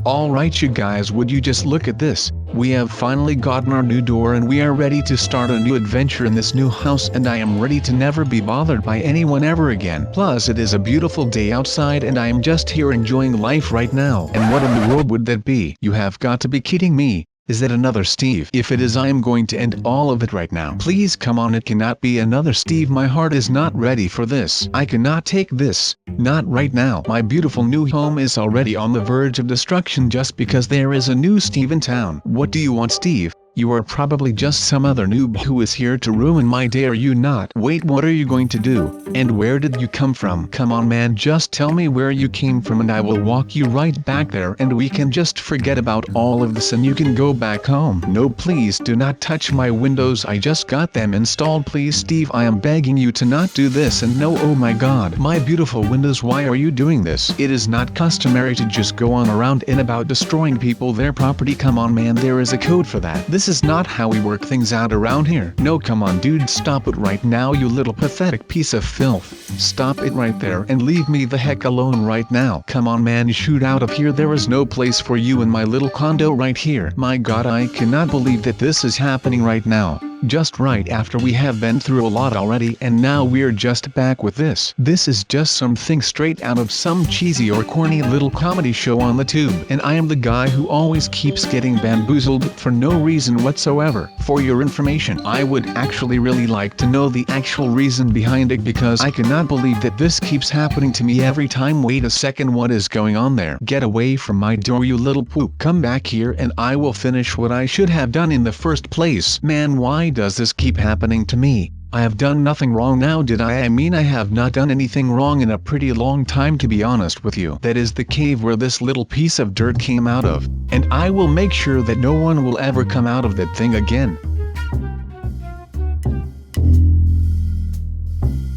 Alright you guys, would you just look at this? We have finally gotten our new door and we are ready to start a new adventure in this new house, and I am ready to never be bothered by anyone ever again. Plus it is a beautiful day outside and I am just here enjoying life right now. And what in the world would that be? You have got to be kidding me. Is that another Steve? If it is, I am going to end all of it right now. Please come on, it cannot be another Steve. My heart is not ready for this. I cannot take this. Not right now. My beautiful new home is already on the verge of destruction just because there is a new Steve in town. What do you want, Steve? You are probably just some other noob who is here to ruin my day, are you not? Wait, what are you going to do? And where did you come from? Come on man, just tell me where you came from and I will walk you right back there and we can just forget about all of this and you can go back home. No, please do not touch my windows, I just got them installed. Please Steve, I am begging you to not do this. And no, oh my god, my beautiful windows, why are you doing this? It is not customary to just go on around and about destroying people their property. Come on man, there is a code for that. This is not how we work things out around here. No, come on dude, stop it right now, you little pathetic piece of filth. Stop it right there and leave me the heck alone right now. Come on man, shoot out of here, there is no place for you in my little condo right here. My god, I cannot believe that this is happening right now. Just right after we have been through a lot already and now we're just back with this. This is just something straight out of some cheesy or corny little comedy show on the tube. And I am the guy who always keeps getting bamboozled for no reason whatsoever. For your information, I would actually really like to know the actual reason behind it because I cannot believe that this keeps happening to me every time. Wait a second, what is going on there? Get away from my door, you little poop. Come back here and I will finish what I should have done in the first place. Man, why does this keep happening to me? I have done nothing wrong now, did I? I mean, I have not done anything wrong in a pretty long time, to be honest with you. That is the cave where this little piece of dirt came out of. And I will make sure that no one will ever come out of that thing again.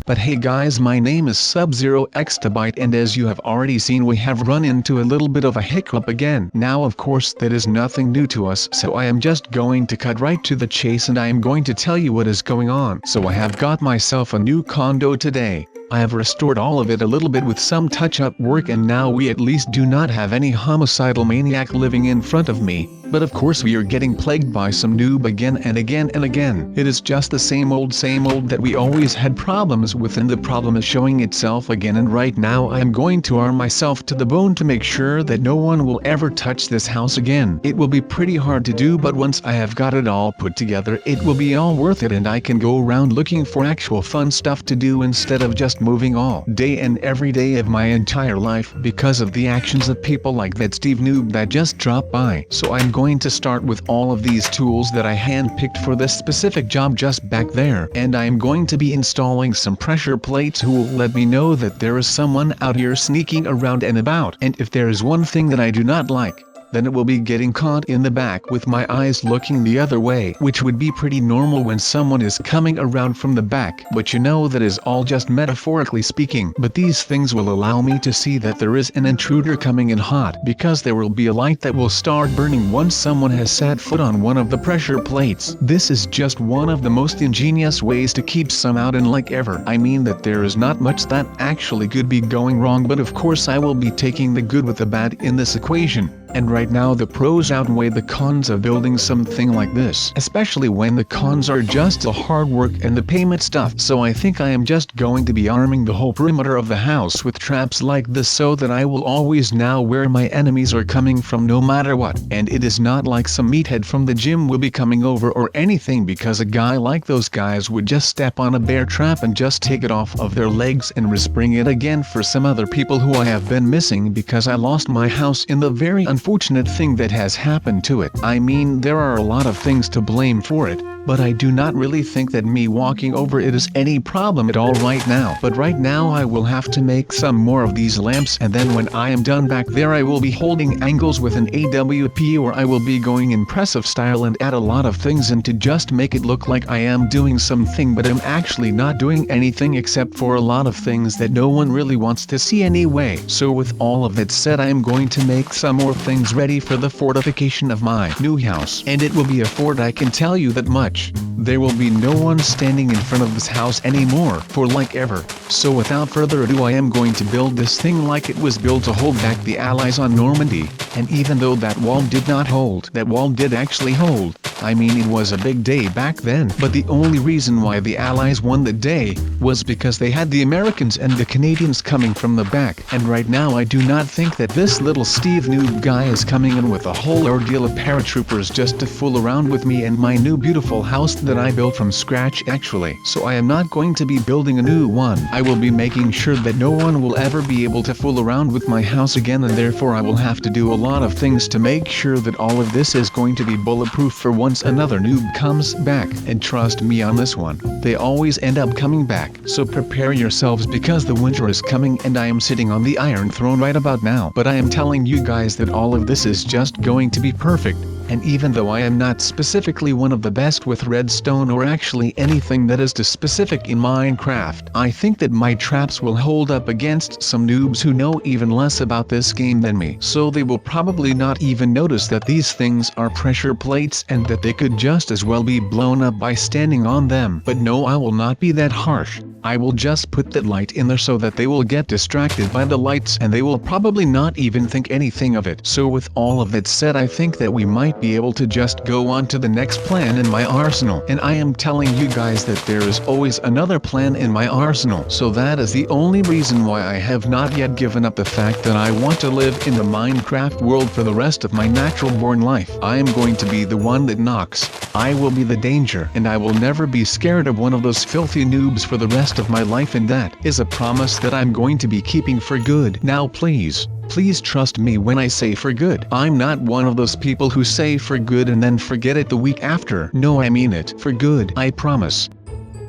But hey guys, my name is SubZeroExtabyte and as you have already seen, we have run into a little bit of a hiccup again. Now of course that is nothing new to us, so I am just going to cut right to the chase and I am going to tell you what is going on. So I have got myself a new condo today. I have restored all of it a little bit with some touch-up work and now we at least do not have any homicidal maniac living in front of me. But of course we are getting plagued by some noob again and again and again. It is just the same old that we always had problems with, and the problem is showing itself again, and right now I am going to arm myself to the bone to make sure that no one will ever touch this house again. It will be pretty hard to do, but once I have got it all put together it will be all worth it and I can go around looking for actual fun stuff to do instead of just moving all day and every day of my entire life because of the actions of people like that Steve noob that just dropped by. So I'm going to start with all of these tools that I handpicked for this specific job just back there, and I am going to be installing some pressure plates who will let me know that there is someone out here sneaking around and about. And if there is one thing that I do not like, then it will be getting caught in the back with my eyes looking the other way, which would be pretty normal when someone is coming around from the back, but you know that is all just metaphorically speaking. But these things will allow me to see that there is an intruder coming in hot, because there will be a light that will start burning once someone has set foot on one of the pressure plates. This is just one of the most ingenious ways to keep some out, and like ever, I mean that there is not much that actually could be going wrong, but of course I will be taking the good with the bad in this equation. And right now the pros outweigh the cons of building something like this, especially when the cons are just the hard work and the payment stuff. So I think I am just going to be arming the whole perimeter of the house with traps like this so that I will always know where my enemies are coming from no matter what. And it is not like some meathead from the gym will be coming over or anything, because a guy like those guys would just step on a bear trap and just take it off of their legs and respring it again for some other people who I have been missing because I lost my house in the very unfortunate thing that has happened to it. I mean, there are a lot of things to blame for it, but I do not really think that me walking over it is any problem at all right now. But right now I will have to make some more of these lamps, and then when I am done back there I will be holding angles with an AWP, or I will be going impressive style and add a lot of things in to just make it look like I am doing something, but I'm actually not doing anything except for a lot of things that no one really wants to see anyway. So with all of that said, I am going to make some more things things ready for the fortification of my new house. And it will be a fort, I can tell you that much. There will be no one standing in front of this house anymore for like ever. So without further ado, I am going to build this thing like it was built to hold back the Allies on Normandy. And even though that wall did not hold, that wall did actually hold. I mean, it was a big day back then. But the only reason why the Allies won the day was because they had the Americans and the Canadians coming from the back. And right now I do not think that this little Steve noob guy is coming in with a whole ordeal of paratroopers just to fool around with me and my new beautiful house that I built from scratch actually. So I am not going to be building a new one. I will be making sure that no one will ever be able to fool around with my house again, and therefore I will have to do a lot of things to make sure that all of this is going to be bulletproof for once another noob comes back. And trust me on this one, they always end up coming back. So prepare yourselves because the winter is coming and I am sitting on the Iron Throne right about now. But I am telling you guys that all of this is just going to be perfect. And even though I am not specifically one of the best with redstone or actually anything that is too specific in Minecraft, I think that my traps will hold up against some noobs who know even less about this game than me. So they will probably not even notice that these things are pressure plates and that they could just as well be blown up by standing on them. But no, I will not be that harsh. I will just put that light in there so that they will get distracted by the lights and they will probably not even think anything of it. So with all of that said, I think that we might be able to just go on to the next plan in my arsenal. And I am telling you guys that there is always another plan in my arsenal. So that is the only reason why I have not yet given up the fact that I want to live in the Minecraft world for the rest of my natural born life. I am going to be the one that knocks. I will be the danger, and I will never be scared of one of those filthy noobs for the rest of my life, and that is a promise that I'm going to be keeping for good. Now please trust me when I say for good. I'm not one of those people who say for good and then forget it the week after. No, I mean it for good, I promise.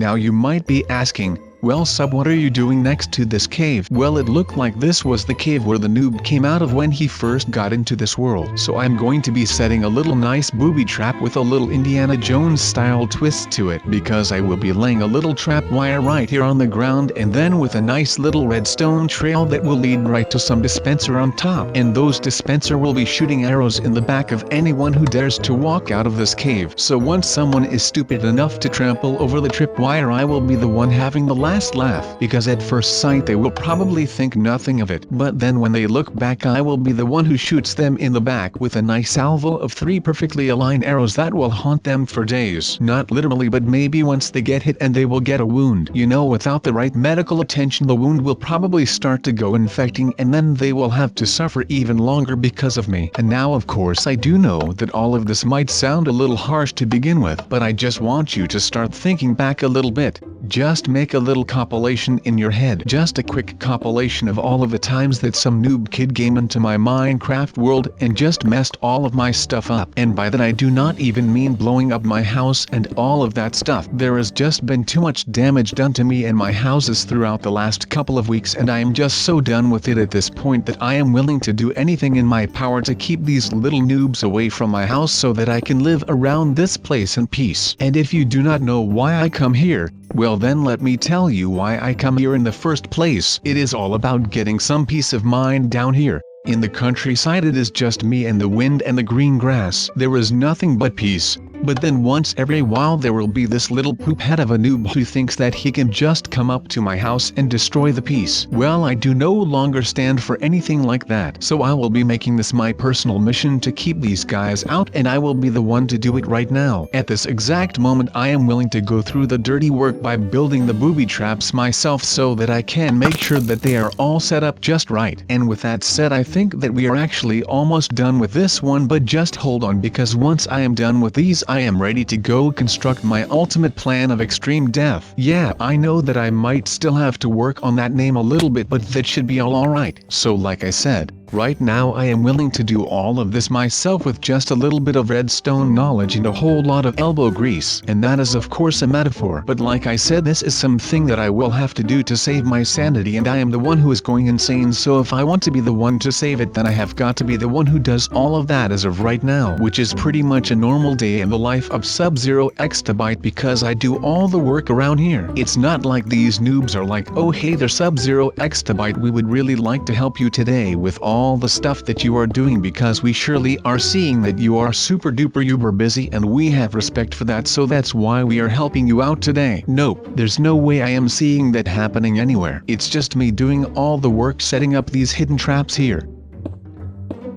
Now you might be asking, well Sub, what are you doing next to this cave? Well, it looked like this was the cave where the noob came out of when he first got into this world. So I'm going to be setting a little nice booby trap with a little Indiana Jones style twist to it, because I will be laying a little trap wire right here on the ground, and then with a nice little redstone trail that will lead right to some dispenser on top. And those dispenser will be shooting arrows in the back of anyone who dares to walk out of this cave. So once someone is stupid enough to trample over the tripwire, I will be the one having the last laugh, because at first sight they will probably think nothing of it, but then when they look back, I will be the one who shoots them in the back with a nice salvo of 3 perfectly aligned arrows that will haunt them for days. Not literally, but maybe once they get hit and they will get a wound. You know, without the right medical attention, the wound will probably start to go infecting, and then they will have to suffer even longer because of me. And now of course I do know that all of this might sound a little harsh to begin with, but I just want you to start thinking back a little bit. Just make a little compilation in your head. Just a quick compilation of all of the times that some noob kid came into my Minecraft world and just messed all of my stuff up. And by that I do not even mean blowing up my house and all of that stuff. There has just been too much damage done to me and my houses throughout the last couple of weeks, and I am just so done with it at this point that I am willing to do anything in my power to keep these little noobs away from my house so that I can live around this place in peace. And if you do not know why I come here, well then let me tell you why I come here in the first place. It is all about getting some peace of mind down here. In the countryside it is just me and the wind and the green grass. There is nothing but peace. But then once every while there will be this little poop head of a noob who thinks that he can just come up to my house and destroy the peace. Well, I do no longer stand for anything like that. So I will be making this my personal mission to keep these guys out, and I will be the one to do it right now. At this exact moment I am willing to go through the dirty work by building the booby traps myself so that I can make sure that they are all set up just right. And with that said, I think that we are actually almost done with this one, but just hold on, because once I am done with these I am ready to go construct my ultimate plan of extreme death. Yeah, I know that I might still have to work on that name a little bit, but that should be all alright. So like I said, right now I am willing to do all of this myself with just a little bit of redstone knowledge and a whole lot of elbow grease. And that is of course a metaphor, but like I said, this is something that I will have to do to save my sanity, and I am the one who is going insane. So if I want to be the one to save it, then I have got to be the one who does all of that as of right now, which is pretty much a normal day in the life of SubZeroExtabyte, because I do all the work around here. It's not like these noobs are like, oh hey, they're SubZeroExtabyte, we would really like to help you today with all all the stuff that you are doing, because we surely are seeing that you are super duper uber busy and we have respect for that, so that's why we are helping you out today. Nope, there's no way I am seeing that happening anywhere. It's just me doing all the work setting up these hidden traps here.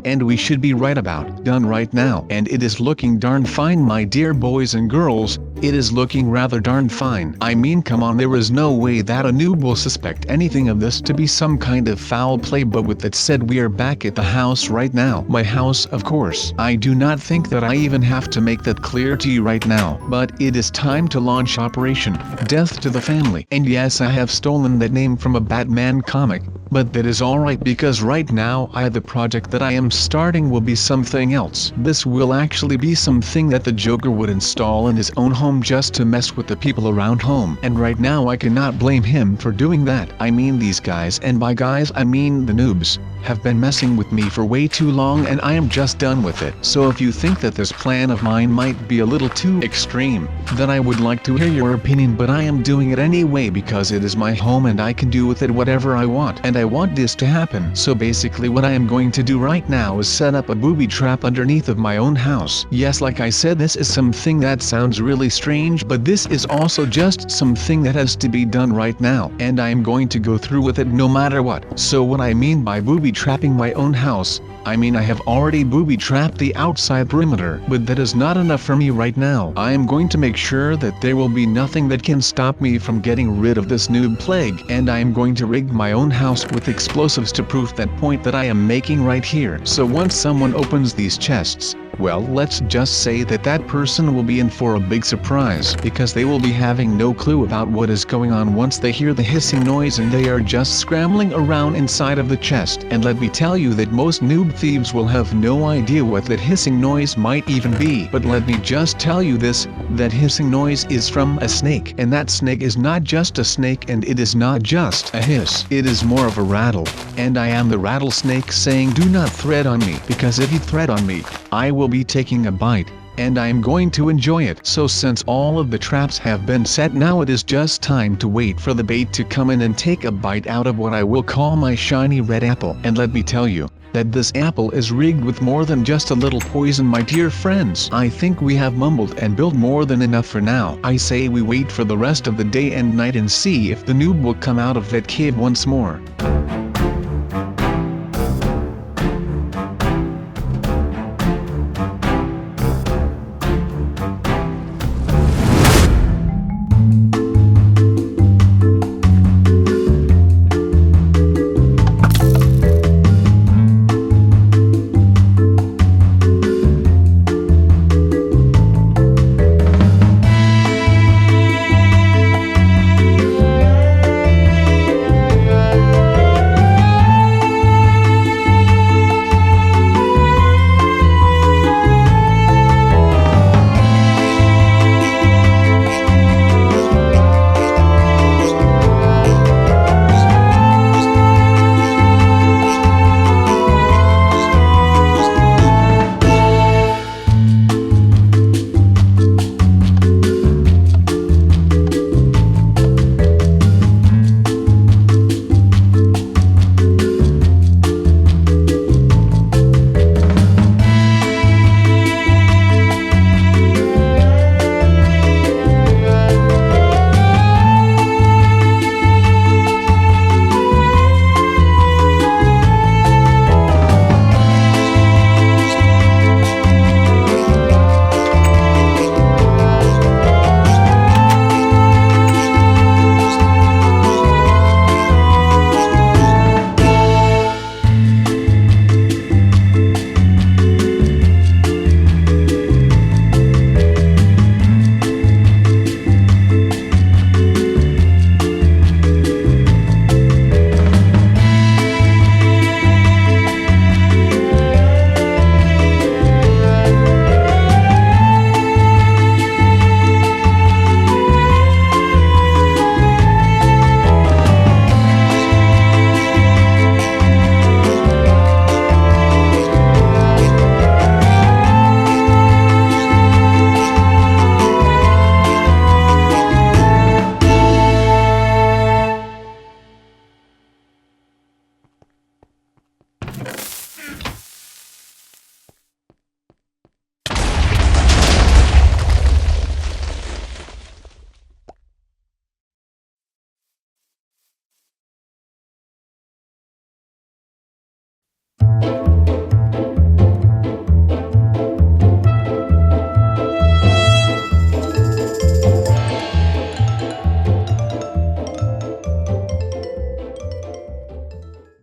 And we should be right about done right now. And it is looking darn fine, my dear boys and girls. It is looking rather darn fine. I mean, come on, there is no way that a noob will suspect anything of this to be some kind of foul play. But with that said, we are back at the house right now. My house, of course. I do not think that I even have to make that clear to you right now. But it is time to launch Operation Death to the Family. And yes, I have stolen that name from a Batman comic. But that is alright, because right now the project that I am starting will be something else. This will actually be something that the Joker would install in his own home just to mess with the people around home. And right now I cannot blame him for doing that. I mean, these guys, and by guys I mean the noobs, have been messing with me for way too long, and I am just done with it. So if you think that this plan of mine might be a little too extreme, then I would like to hear your opinion, but I am doing it anyway because it is my home and I can do with it whatever I want. And I want this to happen. So basically what I am going to do right now is set up a booby trap underneath of my own house. Yes, like I said, this is something that sounds really strange, but this is also just something that has to be done right now, and I am going to go through with it no matter what. So what I mean by booby trapping my own house, I mean I have already booby trapped the outside perimeter, but that is not enough for me right now. I am going to make sure that there will be nothing that can stop me from getting rid of this noob plague, and I am going to rig my own house with explosives to prove that point that I am making right here. So once someone opens these chests, well, let's just say that that person will be in for a big surprise, because they will be having no clue about what is going on once they hear the hissing noise and they are just scrambling around inside of the chest. And let me tell you that most noob thieves will have no idea what that hissing noise might even be. But let me just tell you this, that hissing noise is from a snake, and that snake is not just a snake, and it is not just a hiss. It is more of a rattle, and I am the rattlesnake saying, do not thread on me, because if you thread on me, I will be taking a bite, and I am going to enjoy it. So since all of the traps have been set, now it is just time to wait for the bait to come in and take a bite out of what I will call my shiny red apple. And let me tell you that this apple is rigged with more than just a little poison, my dear friends. I think we have mumbled and built more than enough for now. I say we wait for the rest of the day and night and see if the noob will come out of that cave once more.